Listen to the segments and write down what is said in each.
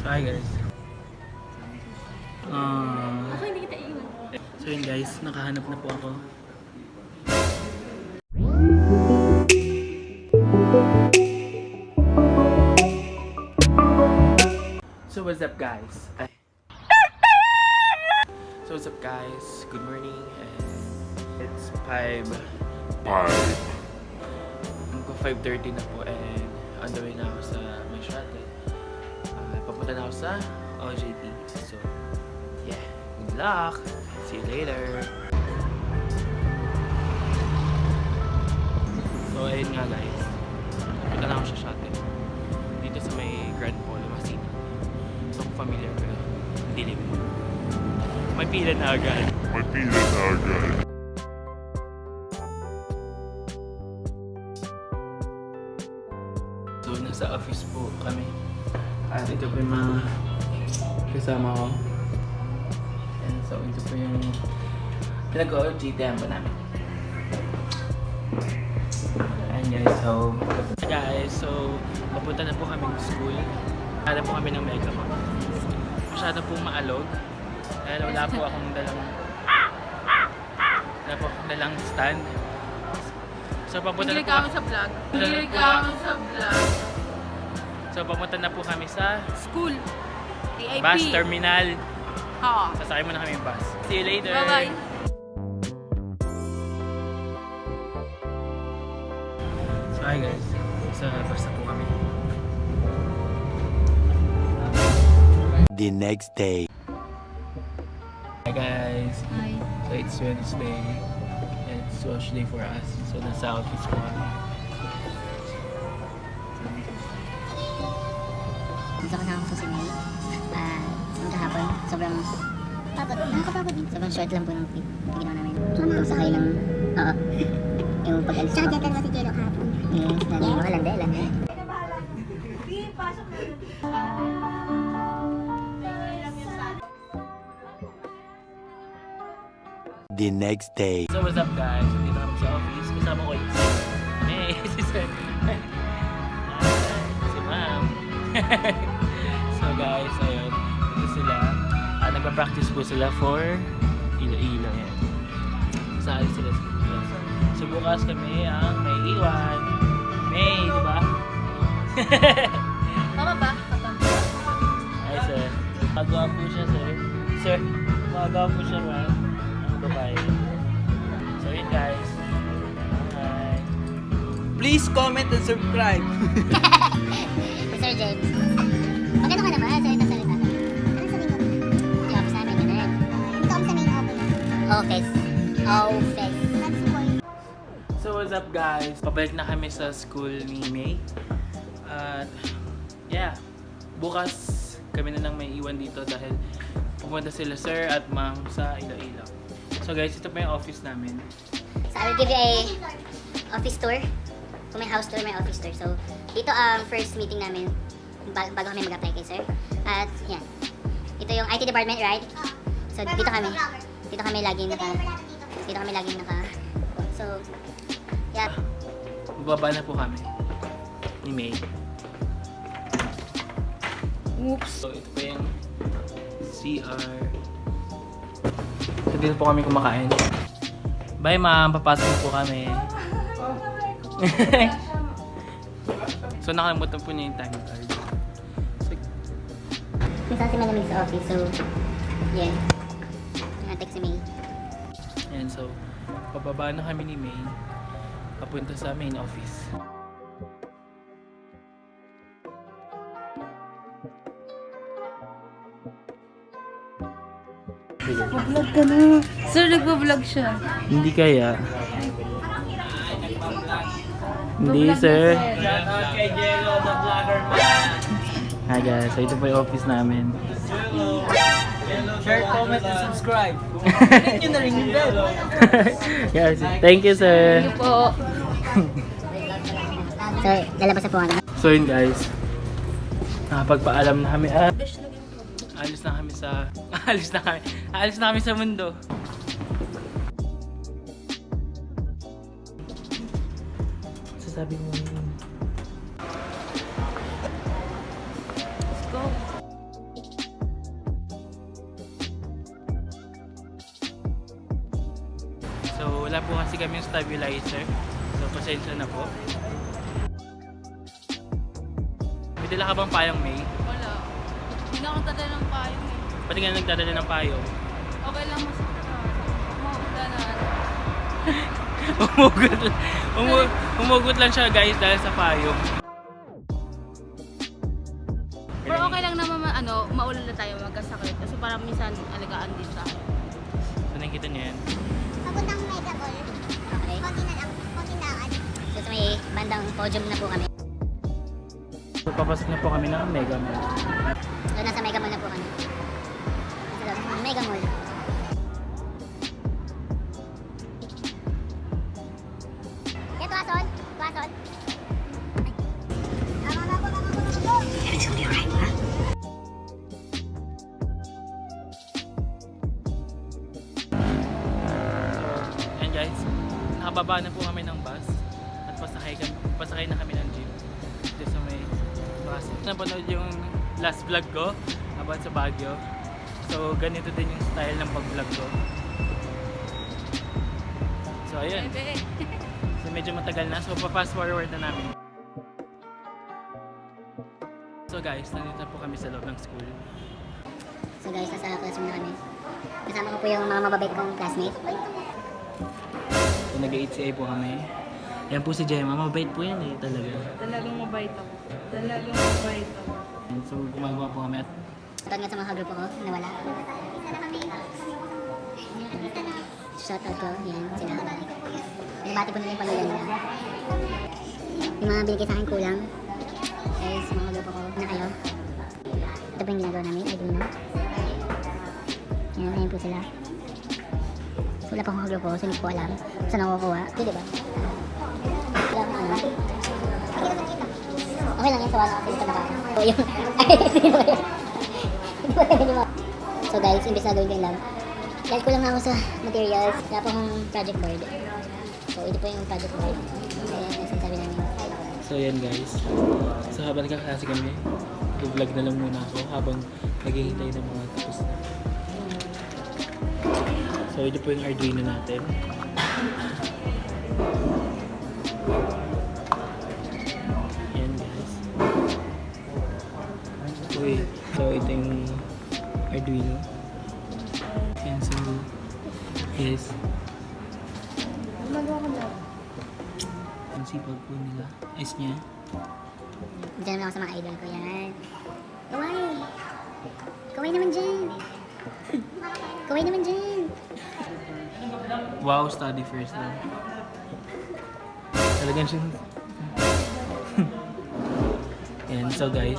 So hi guys. Ako hindi kita iwan. So yun guys, nakahanap na po ako. So what's up guys? So what's up guys? Good morning and it's 5. 5:30 na po and on the way na ako sa my shuttle. Papunta na ako sa OJT. So yeah, good luck. See you later. So ayun nga guys. Papunta na ako sa shuttle. Dito sa may Grand Polo Masina. So familiar ko na. Dilim. May pila na agad. So, nasa office po kami. At ito po yung mga kasama ko. And so, ito po yung pinag-OJT-an pa namin. And guys, so papunta na po kami ng school. Para po kami ng Mega Mall. Masyado po maalog. Dahil wala po akong dalang stand. So, papunta na po sa vlog. So, papunta na po kami sa School. VIP. bus terminal. Oo. Sasakay muna kami yung bus. See you later! Bye-bye. So, hi guys. Sa bus na po kami. The next day. Hi guys. Hi. So, it's Wednesday. And it's wash day for us. So, nasa office po kami. Gusto ko sa si May. Yung kahapon, sobrang pagod. Nakakapagod din. Sobrang short lang po ng ginawa namin. Yung sakay ng... Oo. Yung pag-alis. Tsaka dyan ka si Jello kahapon. Mga lande. The next day. So, what's up guys? Dito kami sa office. Kasama ko yung May, si Sir. Si Ma'am. So guys, ayun. Ito sila. Nagpa-practice po sila for Iloilo. Yan. Saan sila sa class. So bukas kami ang may iwan. May, di ba? Tama ba? Ay, sir. Magawa po siya, sir. Sir, magawa po siya, ma'am. Ang babae. So yun, guys. Bye. Please comment and subscribe. Sir James. Maganda ka naman. Salita ka. Ano sabihin ko? Yung office namin, ganun. Ito kami sa main office. Office. So what's up guys? Pabalik na kami sa school ni May. At yeah, bukas kami na lang may iwan dito dahil pupunta sila sir at ma'am sa Iloilo. So guys, ito pa yung office namin. So I will give you a office tour. Kung may house tour, may office tour. So dito ang first meeting namin bago kami mag-apply kay sir. At yan. Ito yung IT department, right? So dito kami laging naka So yeah. Bababa na po kami ni May. Oops. So ito pa yung CR. So dito po kami kumakain. Bye ma'am, papasok na po kami. So nakalimutan po niya yung time card. Minsan si malamig sa office, so yeah. Nakatext si May. And so, pababa na kami ni May. Papunta sa main office. Vlog ka na. Sir, nagpa-vlog siya. Hindi kaya. Hindi sir. Kay Jello, the vlogger man. Hi guys, so ito po yung office namin. Share, comment, and subscribe. Click nyo na rin yung bell. Yes, thank you sir. Thank you po. So lalabas na po kami. So yun guys, nakapagpaalam na kami at alis na kami sa mundo. Sasabi mo Let's go. So wala po kasi kami yung stabilizer. So pasensya na po. May dala ka bang payong, May? Wala. Hindi na ako tadala ng payong eh. Pati nga nagdadala ng payong. Okay lang mas maulan na. Umugot lang siya guys dahil sa payong. Pero okay lang naman maulan na tayo magkasakit. Kasi parang minsan alagaan din sa akin. So nakikita niyo yan. Papuntang Mega Mall. Okay. Konti na lakad. So sa may bandang podium na po kami. So papasok na po kami ng Mega Mall. So nasa Mega Mall na po kami. Nasa loob ng Mega Mall. Kaya tuwason. Tuwason. It's gonna be alright, ha? And guys, nakababa na po kami ng bus at pasakay na kami ng jeep. Dito sa may bus. Napanood yung last vlog ko about sa Baguio. So ganito din yung style ng pag-vlog ko. So ayun. Bebe. So medyo matagal na. So pa-fast forward na namin. So guys, nandito na po kami sa loob ng school. So guys, nasa classroom na kami. Kasama ko po yung mga mababait kong classmate. So nag-HCA po kami. Yan po si Gemma. Mabait po yan eh talaga. Talagang mabait ako. Talagang mabait ako. So gumagawa po kami at Shoutout nga sa mga kagrupo ko, nawala. Shoutout ko, yan, sila. Nabati ko na yung pamilya nila. Yung mga binigay sa akin kulang. Guys, mga kagrupo ko, na kayo. Ito po yung ginagawa namin, Arduino. Yan, ayan po sila. So, wala pa akong kagrupo, so hindi ko alam kung saan ako kukuha. Ito, diba? Wala akong ano. Okay lang yan, sa wala. Hindi ka nakaka. So, yung... So guys, imbes na gawin ko yung lab, dahil kulang na ako sa materials, wala pa akong project board. So ito po yung project board. Ayan, yung sinasabi namin. so yan guys. So habang nagkaklase kami, vlog na lang muna ako habang naghihintay ng mga tapos na. So ito po yung Arduino natin. Yan guys. Uy, so ito yung Arduino. Yan, so yes. Ang sipag po nila. Ayos niya. Diyan naman ako sa mga idol ko yan. Kawai! Kawai naman dyan! Kawai naman dyan! Wow, study first lang. Talagang siya. Yan, so guys.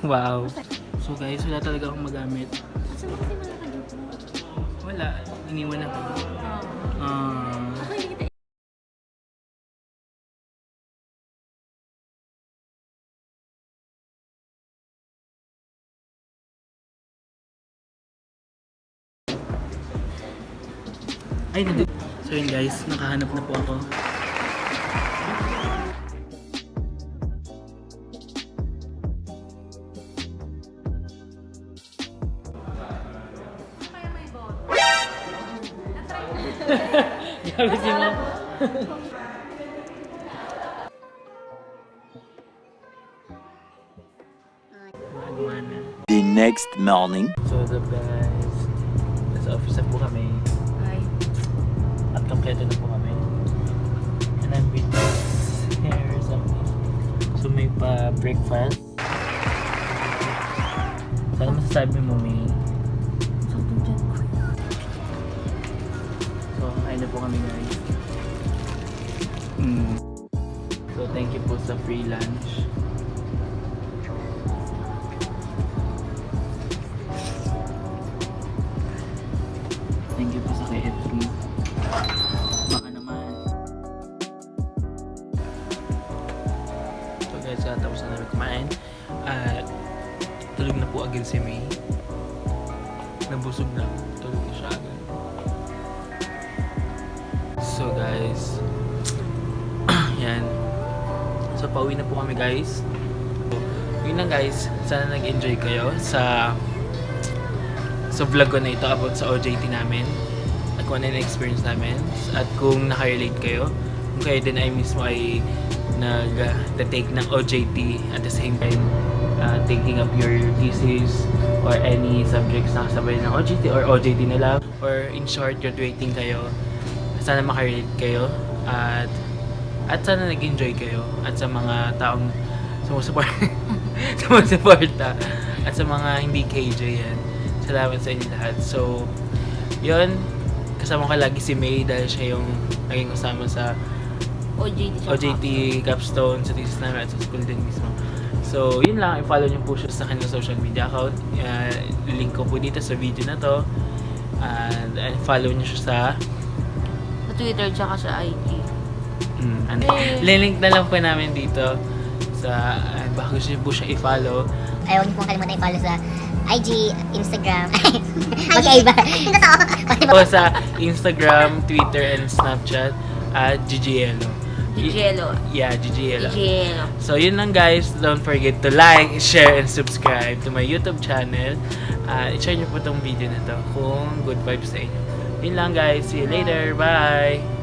Wow. So guys, wala talaga akong magamit. Wala, iniwan ako. Ay, nandito. So yun guys, nakahanap na po ako. Grabe si Ma'am. Magawa na. The next morning. So what's up guys? Nasa office na po kami. Ay. At kompleto na po kami. And I'm with here or something. So may pa breakfast. So ano masasabi mo, May? Something dyan. So kain na po kami guys. So thank you po sa free lunch. Thank you po sa KFC. Baka naman. So guys, tapos na namin kumain. At tulog na po agad si May. Nabusog na. Tulog na siya agad. So guys, yan. So pauwi na po kami guys. So, yun lang guys. Sana nag-enjoy kayo sa sa vlog ko na ito about sa OJT namin at kung ano yung experience namin at kung nakarelate kayo, kung kayo din ay mismo ay nag-take ng OJT at the same time taking up your thesis or any subjects na kasabay ng OJT or OJT na lang or in short, graduating kayo. Sana makarelate kayo at sana nag-enjoy kayo at sa mga taong sumusuporta at sa mga hindi KJ yan. Salamat sa inyo lahat. So, yun, kasama ko lagi si May dahil siya yung naging kasama sa OJT capstone sa thesis namin at sa school din mismo. So, yun lang. I-follow niyo po siya sa kanyang social media account. Link ko po dito sa video na to. And follow niyo siya sa Twitter tsaka sa IG. link na lang po namin dito sa baka gusto niyo po siya i-follow. Ayaw niyo pong kalimutan i-follow sa IG, Instagram. Magkaiba. O sa Instagram, Twitter, and Snapchat at Gigielo. Gigielo. Yeah, Gigielo. Gigielo. So yun lang guys, don't forget to like, share, and subscribe to my YouTube channel. I-share nyo po tong video na to kung good vibes sa inyo. Yun lang guys, see you later, bye!